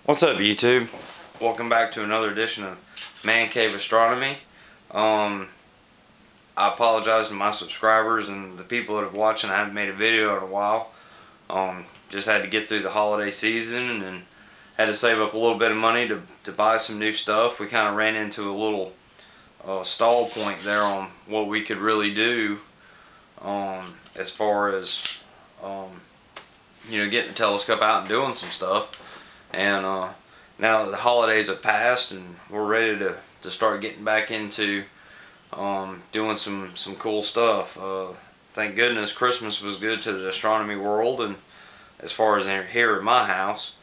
What's up, YouTube? Welcome back to another edition of ManCave Astronomy. I apologize to my subscribers and the people that have watched. I haven't made a video in a while. Just had to get through the holiday season and had to save up a little bit of money to buy some new stuff. We kind of ran into a little stall point there on what we could really do as far as getting the telescope out and doing some stuff. And now that the holidays have passed and we're ready to start getting back into doing some cool stuff. Thank goodness Christmas was good to the astronomy world, and as far as here at my house,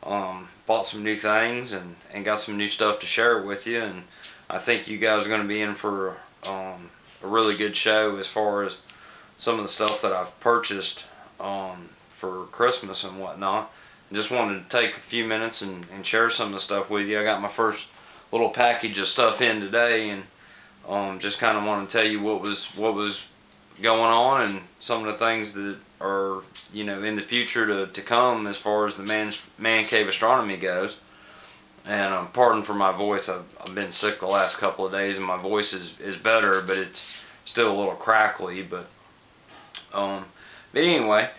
bought some new things and got some new stuff to share with you. And I think you guys are going to be in for a really good show as far as some of the stuff that I've purchased for Christmas and whatnot. Just wanted to take a few minutes and share some of the stuff with you. I got my first little package of stuff in today, and just kind of want to tell you what was going on and some of the things that are in the future to come as far as the ManCave Astronomy goes. And pardon for my voice. I've been sick the last couple of days, and my voice is better, but it's still a little crackly. But anyway.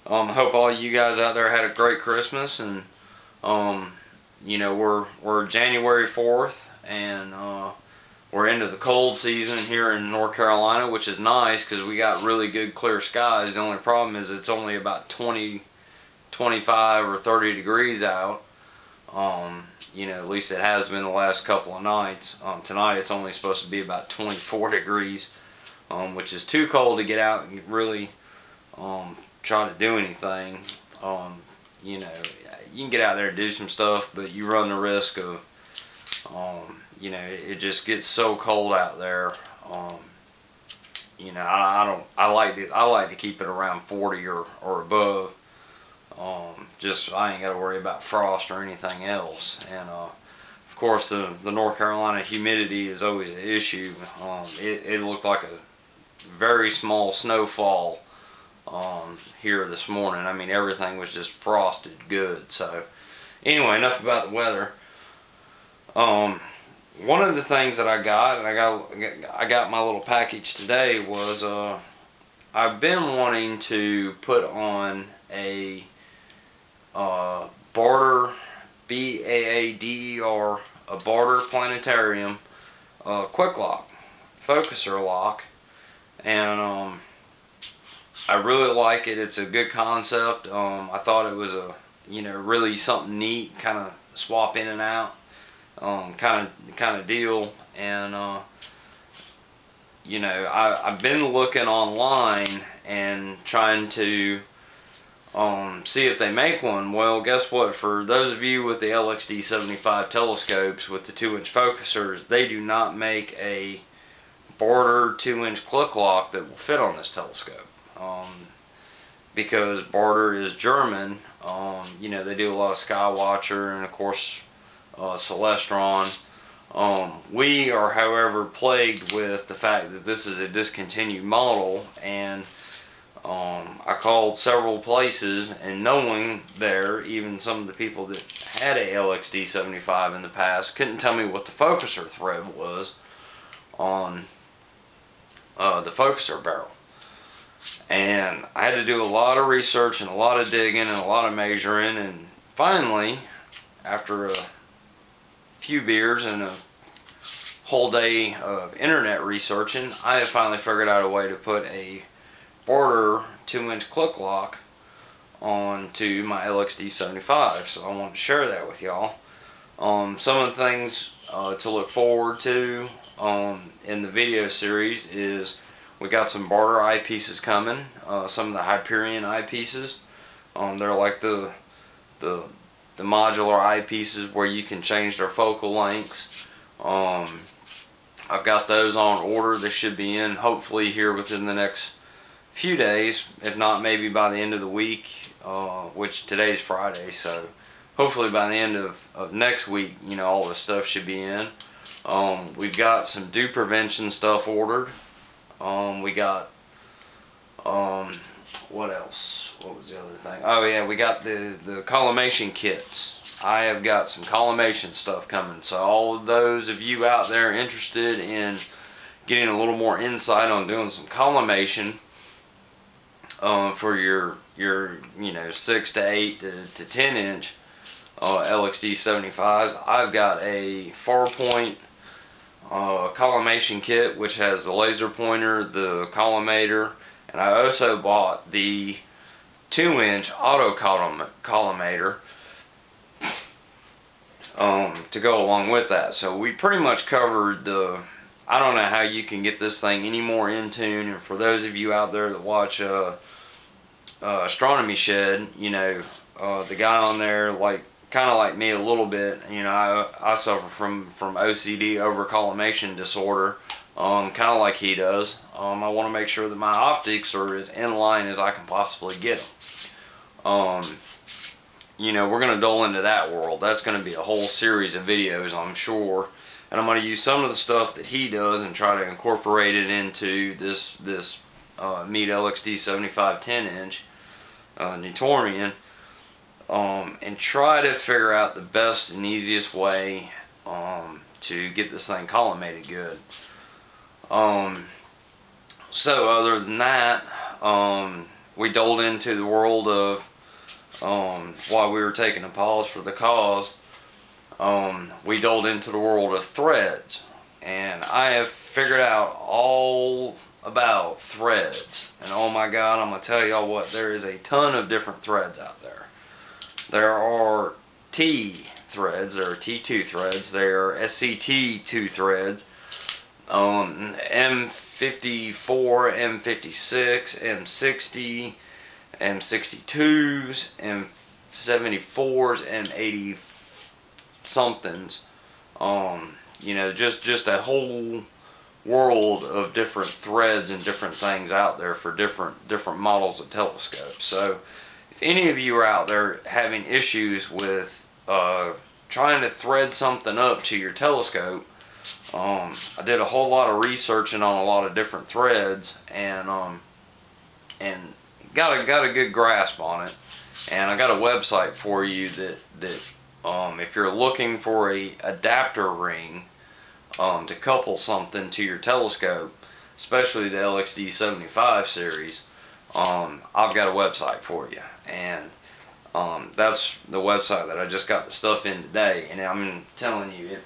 I hope all you guys out there had a great Christmas, and we're January 4th, and we're into the cold season here in North Carolina, which is nice because we got really good clear skies. The only problem is it's only about 20, 25 or 30 degrees out. At least it has been the last couple of nights. Tonight it's only supposed to be about 24 degrees, which is too cold to get out and really try to do anything. You can get out there and do some stuff, but you run the risk of it just gets so cold out there. I like to keep it around 40 or above. Just I ain't got to worry about frost or anything else. And of course the North Carolina humidity is always an issue. It looked like a very small snowfall here this morning. I mean, everything was just frosted good. So anyway, enough about the weather. One of the things that I got, and I got my little package today, was I've been wanting to put on a Baader, B-A-A-D-E-R, a Baader planetarium quick lock, focuser lock, and I really like it. It's a good concept. I thought it was a really something neat, kind of swap in and out kind of deal. And I've been looking online and trying to see if they make one. Well, guess what? For those of you with the LXD75 telescopes with the 2-inch focusers, they do not make a Baader 2-inch click lock that will fit on this telescope. Because Baader is German. They do a lot of Skywatcher and of course Celestron. We are, however, plagued with the fact that this is a discontinued model, and I called several places, and no one there, even some of the people that had a LXD75 in the past, couldn't tell me what the focuser thread was on the focuser barrel. And I had to do a lot of research and a lot of digging and a lot of measuring, and finally, after a few beers and a whole day of internet researching, I have finally figured out a way to put a Baader 2-inch click lock onto my LXD75. So I want to share that with y'all. Some of the things to look forward to in the video series is we got some Baader eyepieces coming. Some of the Hyperion eyepieces. They're like the modular eyepieces where you can change their focal lengths. I've got those on order. They should be in hopefully here within the next few days, if not maybe by the end of the week, which today's Friday, so hopefully by the end of next week, all this stuff should be in. We've got some dew prevention stuff ordered. We got what else? What was the other thing? Oh yeah, we got the collimation kits I have got some collimation stuff coming. So all of those of you out there interested in getting a little more insight on doing some collimation for your 6 to 8 to 10 inch LXD75s, I've got a Farpoint collimation kit, which has the laser pointer, the collimator, and I also bought the 2-inch auto collimator to go along with that. So we pretty much covered the, I don't know how you can get this thing any more in tune, and for those of you out there that watch Astronomy Shed, you know, the guy on there, like, kind of like me a little bit, you know, I suffer from OCD, over collimation disorder, kind of like he does. I want to make sure that my optics are as in line as I can possibly get them. You know, we're going to dole into that world. That's going to be a whole series of videos, I'm sure. And I'm going to use some of the stuff that he does and try to incorporate it into this Meade LXD75 10-inch Newtonian, and try to figure out the best and easiest way to get this thing collimated good. So other than that, we doled into the world of, while we were taking a pause for the cause, we doled into the world of threads, and I have figured out all about threads. And oh my god, I'm gonna tell y'all what, there is a ton of different threads out there. There are T threads, there are T2 threads, there are SCT2 threads, M54, M56, M60, M62s, M74s, M80 somethings. You know, just a whole world of different threads and different things out there for different models of telescopes. So if any of you are out there having issues with trying to thread something up to your telescope, I did a whole lot of researching on a lot of different threads, and got a good grasp on it. And I got a website for you that if you're looking for a adapter ring to couple something to your telescope, especially the LXD75 series, I've got a website for you. And that's the website that I just got the stuff in today, and I'm telling you, it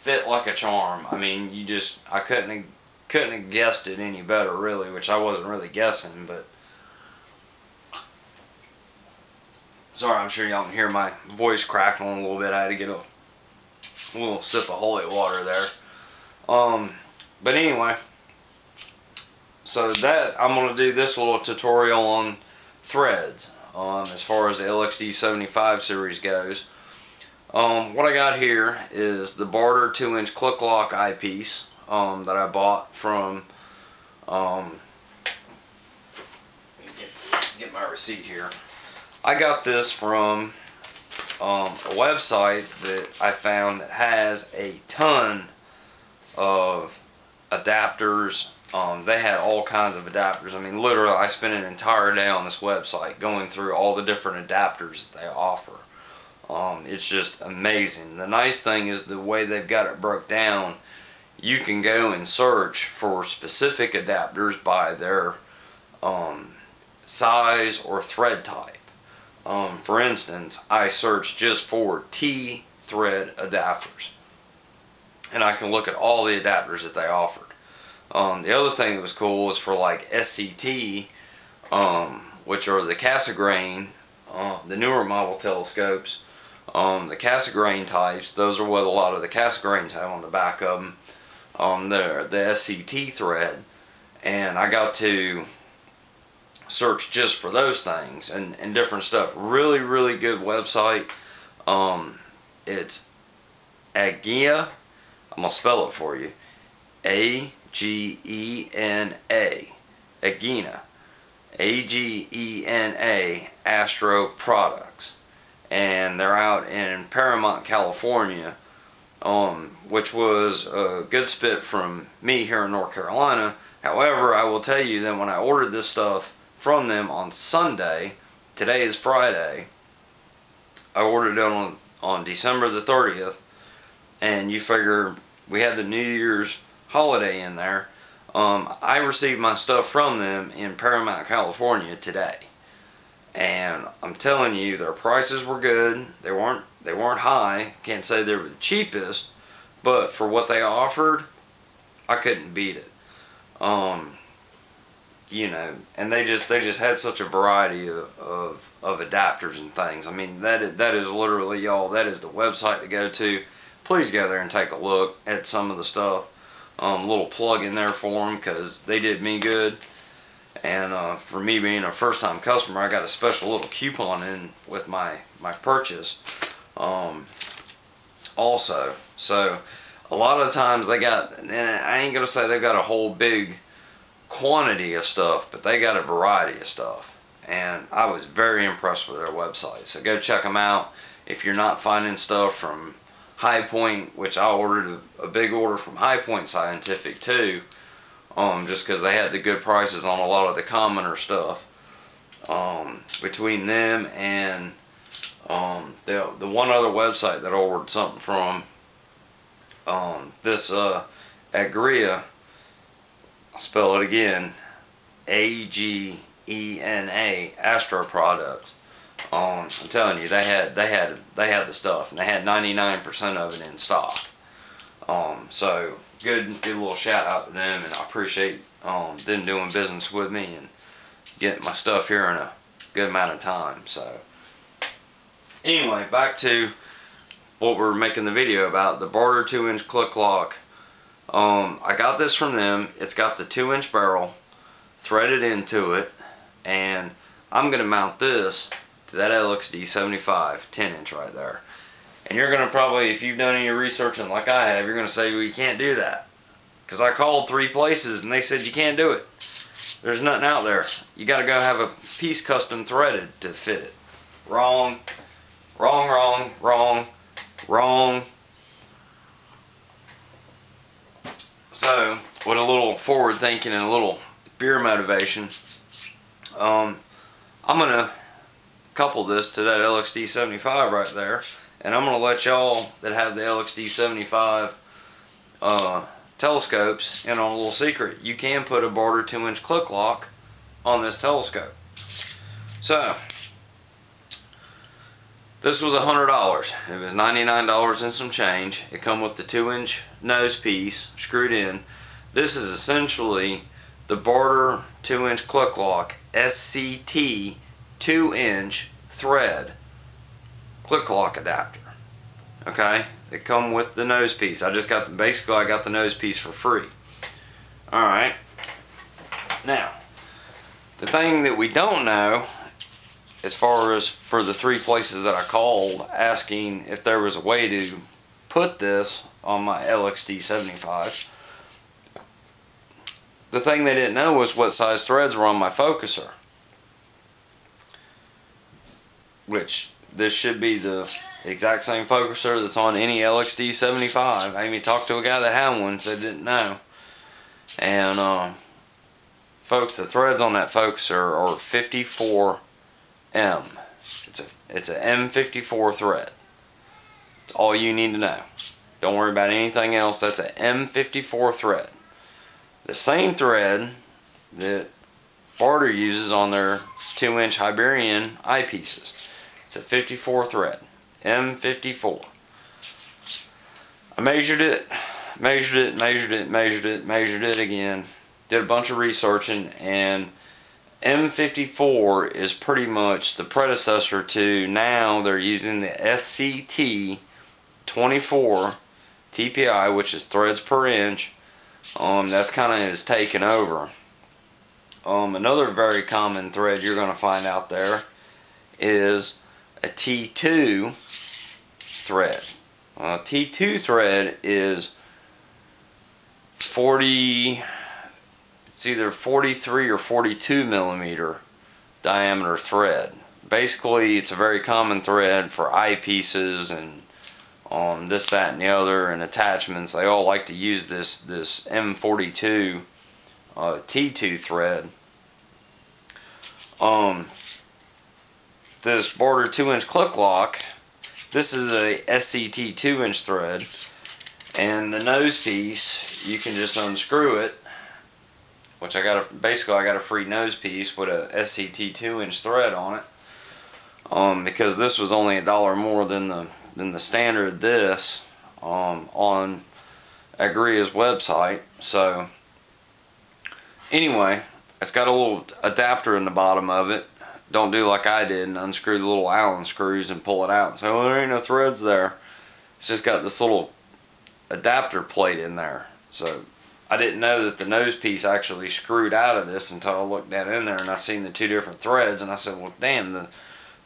fit like a charm. I mean, I couldn't have guessed it any better, really, which I wasn't really guessing. But sorry, I'm sure y'all can hear my voice crackling a little bit. I had to get a little sip of holy water there. But anyway, so that I'm going to do this little tutorial on threads, as far as the LXD75 series goes. What I got here is the Baader 2-inch clicklock eyepiece that I bought from, get my receipt here. I got this from a website that I found that has a ton of adapters. They had all kinds of adapters. I mean, literally, I spent an entire day on this website going through all the different adapters that they offer. It's just amazing. The nice thing is the way they've got it broke down, you can go and search for specific adapters by their size or thread type. For instance, I searched just for T thread adapters, and I can look at all the adapters that they offered. The other thing that was cool is for like SCT, which are the Cassegrain, the newer model telescopes, the Cassegrain types. Those are what a lot of the Cassegrains have on the back of them. The SCT thread, and I got to search just for those things and different stuff. Really, really good website. It's Agena. I'm gonna spell it for you. A-G-E-N-A. Agena. A-G-E-N-A Astro Products. And they're out in Paramount, California, which was a good spit from me here in North Carolina. However, I will tell you that when I ordered this stuff from them on Sunday, today is Friday, I ordered it on on December the 30th, and you figure we had the New Year's holiday in there. I received my stuff from them in Paramount, California today, and I'm telling you, their prices were good. They weren't high. Can't say they were the cheapest, but for what they offered, I couldn't beat it. You know, and they just had such a variety of adapters and things. I mean, that is literally, y'all, that is the website to go to. Please go there and take a look at some of the stuff. Little plug in there for them, because they did me good. And for me being a first-time customer, I got a special little coupon in with my purchase also. So a lot of times they got, and I ain't gonna say they've got a whole big quantity of stuff, but they got a variety of stuff, and I was very impressed with their website. So go check them out. If you're not finding stuff from High Point, which I ordered a big order from High Point Scientific too, just because they had the good prices on a lot of the commoner stuff. Between them and the one other website that I ordered something from, this Agria, I'll spell it again, Agena, Astro Products. I'm telling you, they had the stuff, and they had 99% of it in stock. So good little shout out to them, and I appreciate them doing business with me and getting my stuff here in a good amount of time. So anyway, back to what we're making the video about, the Baader 2-inch click lock. I got this from them. It's got the 2-inch barrel threaded into it, and I'm going to mount this to that LXD75 10-inch right there. And you're going to probably, if you've done any researching like I have, you're going to say, well, you can't do that, because I called 3 places and they said you can't do it. There's nothing out there. You got to go have a piece custom threaded to fit it. Wrong, wrong, wrong, wrong, wrong. So, with a little forward thinking and a little beer motivation, I'm going to couple this to that LXD75 right there, and I'm going to let y'all that have the LXD75 telescopes in on a little secret. You can put a Baader 2-inch click lock on this telescope. So, this was $100. It was $99 and some change. It come with the 2-inch nose piece screwed in. This is essentially the Baader 2-inch click lock SCT 2-inch thread click lock adapter. Okay, they come with the nose piece. I just got basically I got the nose piece for free. All right. Now, the thing that we don't know, as far as for the 3 places that I called asking if there was a way to put this on my LXD75, the thing they didn't know was what size threads were on my focuser. Which, this should be the exact same focuser that's on any LXD75. I even talked to a guy that had one, said didn't know. And, folks, the threads on that focuser are 54 M. It's a M54 thread. That's all you need to know. Don't worry about anything else. That's a M54 thread. The same thread that Baader uses on their 2-inch Iberian eyepieces. It's a 54 thread. M54. I measured it again. Did a bunch of researching, and M54 is pretty much the predecessor to, now they're using the SCT 24 TPI, which is threads per inch. That's kind of is taken over. Another very common thread you're going to find out there is a T2 thread. T2 thread is 40, it's either 43 or 42 millimeter diameter thread. Basically, it's a very common thread for eyepieces and this, that, and the other, and attachments. They all like to use this M42 T2 thread. This Baader 2-inch click lock this is a SCT 2-inch thread, and the nose piece, you can just unscrew it, which I got a free nose piece with a SCT 2-inch thread on it, because this was only $1 more than the standard this on Agria's website. So anyway, it's got a little adapter in the bottom of it. Don't do like I did and unscrew the little Allen screws and pull it out and say, well, there ain't no threads there. It's just got this little adapter plate in there. So I didn't know that the nose piece actually screwed out of this until I looked down in there and I seen the two different threads, and I said, well, damn, the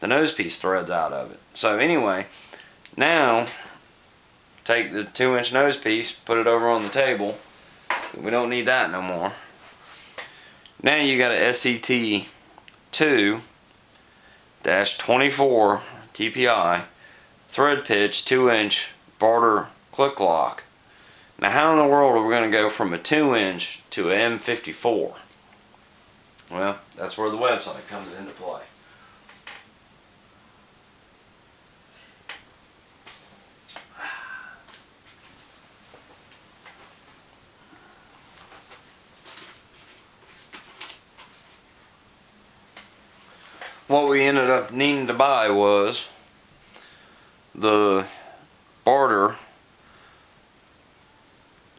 nose piece threads out of it. So anyway, now take the 2-inch nose piece, put it over on the table. We don't need that no more. Now you got a SCT 2-24 TPI thread pitch 2-inch Baader click lock. Now how in the world are we going to go from a 2-inch to an M54? Well, that's where the website comes into play. What we ended up needing to buy was the Baader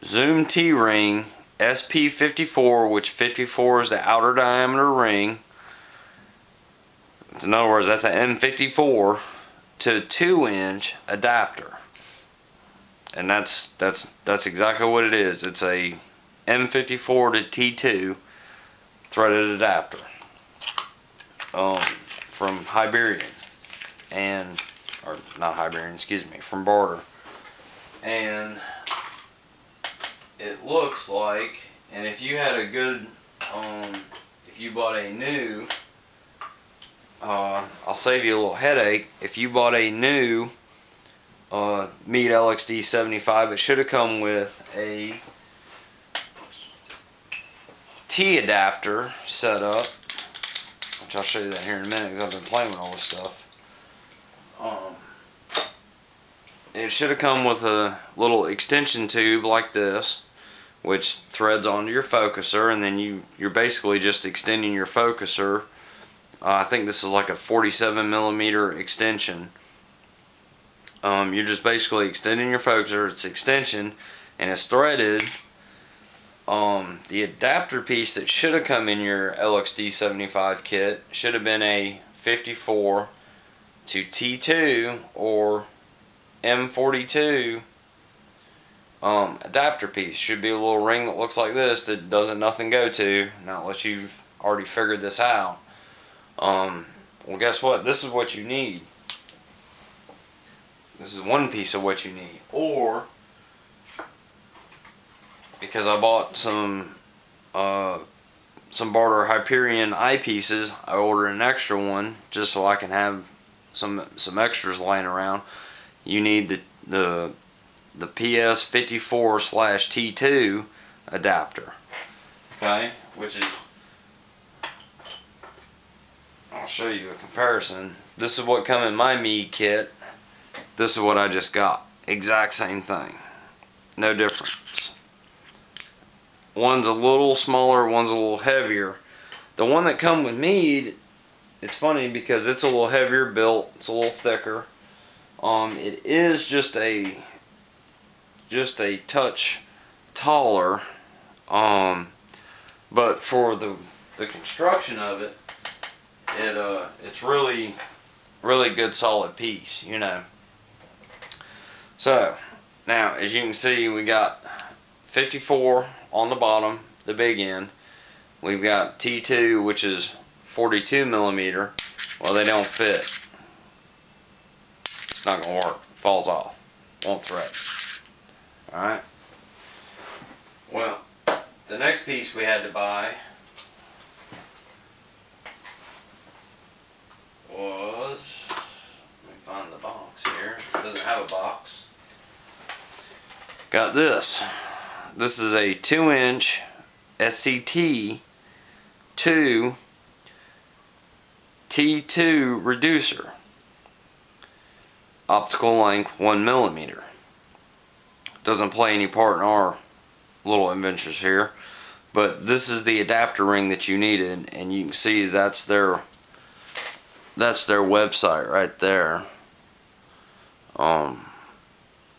Zoom T-ring SP54, which 54 is the outer diameter ring. In other words, that's an M54 to 2-inch adapter, and that's exactly what it is. It's a M54 to T2 threaded adapter. From Iberian, or not Iberian, excuse me, from Baader. And it looks like, and if you had a good, if you bought a new, I'll save you a little headache. If you bought a new Meade LXD75, it should have come with a T adapter set up. Which I'll show you that here in a minute, because I've been playing with all this stuff. It should have come with a little extension tube like this, which threads onto your focuser, and then you're basically just extending your focuser. I think this is like a 47mm extension. You're just basically extending your focuser. It's extension, and it's threaded. The adapter piece that should have come in your LXD75 kit should have been a 54 to T2 or M42 adapter piece. Should be a little ring that looks like this that doesn't nothing go to, not unless you've already figured this out. Well, guess what? This is what you need. This is one piece of what you need. Or, because I bought some Baader Hyperion eyepieces, I ordered an extra one just so I can have some extras laying around. You need the PS54/T2 adapter, okay, which is, I'll show you a comparison. This is what come in my Meade kit. This is what I just got. Exact same thing, no difference. One's a little smaller, one's a little heavier. The one that come with Meade, it's funny because it's a little heavier built, it's a little thicker. It is just a touch taller, but for the construction of it, it's really good solid piece, you know. So now, as you can see, we got 54 on the bottom, the big end. We've got T2, which is 42mm. Well, they don't fit. It's not gonna work. Falls off. Won't thread. Alright. Well, the next piece we had to buy was, let me find the box here. It doesn't have a box. Got this. This is a 2-inch SCT 2 T2 reducer. optical length 1 millimeter. Doesn't play any part in our little adventures here, but this is the adapter ring that you needed, and you can see that's their website right there. The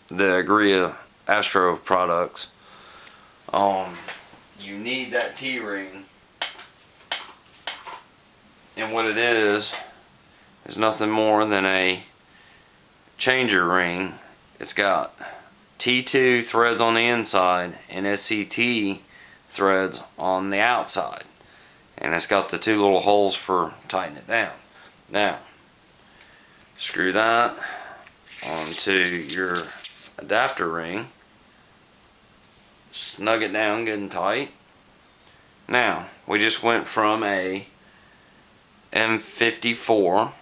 Agria Astro products. You need that T-ring, and what it is nothing more than a changer ring. It's got T2 threads on the inside and SCT threads on the outside, and it's got the two little holes for tightening it down. Now screw that onto your adapter ring, snug it down good and tight. Now we just went from a M54,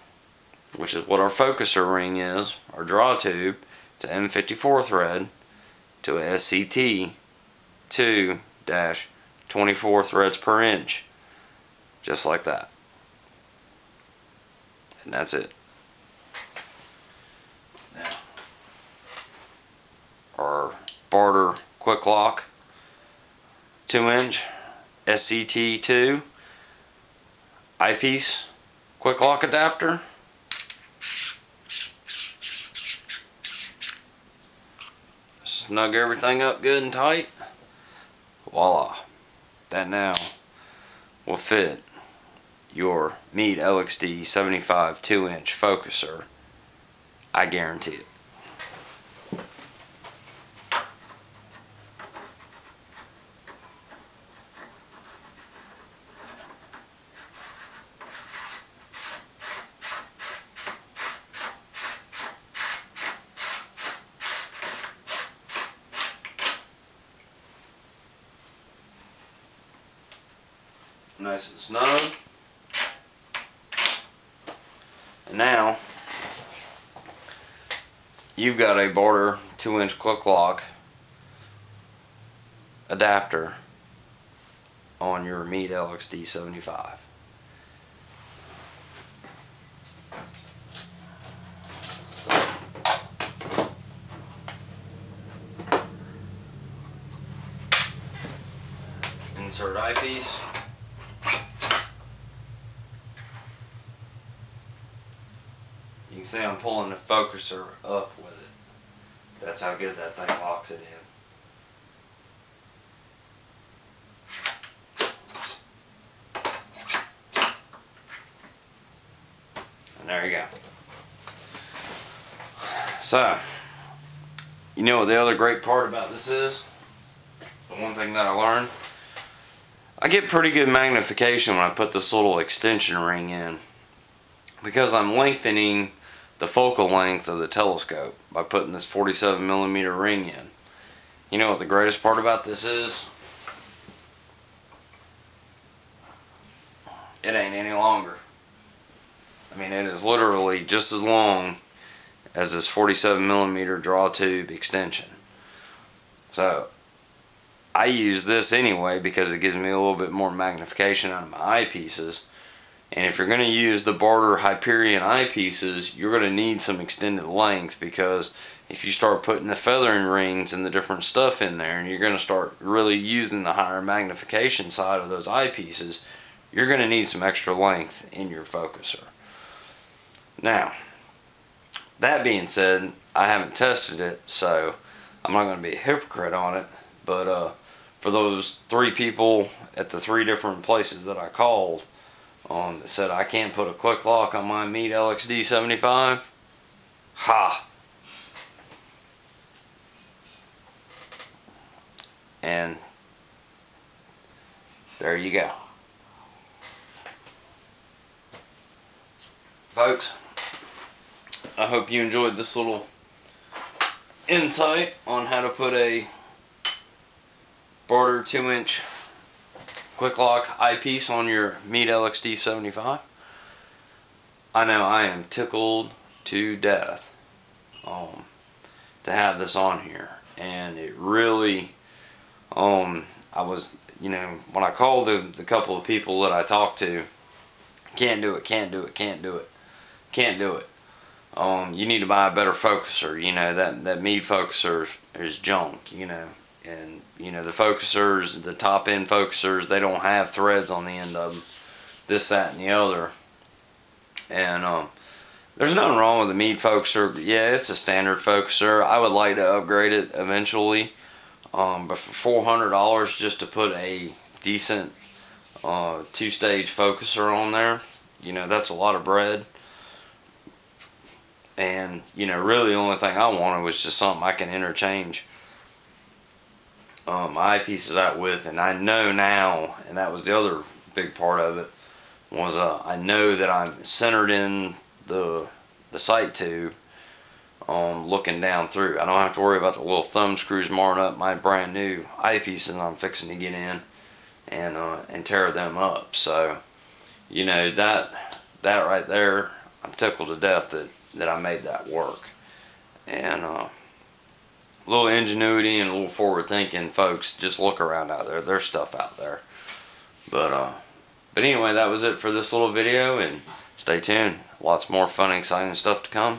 which is what our focuser ring is, our draw tube, to M54 thread, to a SCT 2-24 threads per inch, just like that, and that's it. Now our Baader quick lock 2-inch SCT 2 eyepiece quick lock adapter. Snug everything up good and tight. Voila. That now will fit your Meade LXD75 2-inch focuser. I guarantee it. Nice and snug. And now you've got a Baader 2-inch quick lock adapter on your Meade LXD75. Insert eyepiece. You can see I'm pulling the focuser up with it. That's how good that thing locks it in. And there you go. So, you know what the other great part about this is? The one thing that I learned? I get pretty good magnification when I put this little extension ring in, because I'm lengthening the focal length of the telescope by putting this 47mm ring in. You know what the greatest part about this is? It ain't any longer. I mean, it is literally just as long as this 47mm draw tube extension. So I use this anyway because it gives me a little bit more magnification out of my eyepieces. And if you're going to use the Baader Hyperion eyepieces, you're going to need some extended length, because if you start putting the feathering rings and the different stuff in there, and you're going to start really using the higher magnification side of those eyepieces, you're going to need some extra length in your focuser. Now, that being said, I haven't tested it, so I'm not going to be a hypocrite on it, but for those 3 people at the 3 different places that I called, that said I can't put a quick lock on my Meade LXD75. Ha! And there you go. Folks, I hope you enjoyed this little insight on how to put a Baader 2-inch quick lock eyepiece on your Meade LXD75. I know I am tickled to death to have this on here, and it really I was, you know, when I called the couple of people that I talked to, can't do it, can't do it, can't do it, can't do it. you need to buy a better focuser. You know, that Meade focuser is junk, you know. And, you know, the focusers, the top end focusers, they don't have threads on the end of them. This, that, and the other. And, there's nothing wrong with the Meade focuser. Yeah, it's a standard focuser. I would like to upgrade it eventually. But for $400 just to put a decent two-stage focuser on there, you know, that's a lot of bread. And, you know, really the only thing I wanted was just something I can interchange my eyepieces out with. And I know now, and that was the other big part of it, was I know that I'm centered in the sight tube, looking down through. I don't have to worry about the little thumb screws marring up my brand new eyepieces I'm fixing to get in and tear them up. So, you know, that right there, I'm tickled to death that I made that work. And a little ingenuity and a little forward thinking, folks. Just look around out there. There's stuff out there. But anyway, that was it for this little video, and stay tuned. Lots more fun, exciting stuff to come.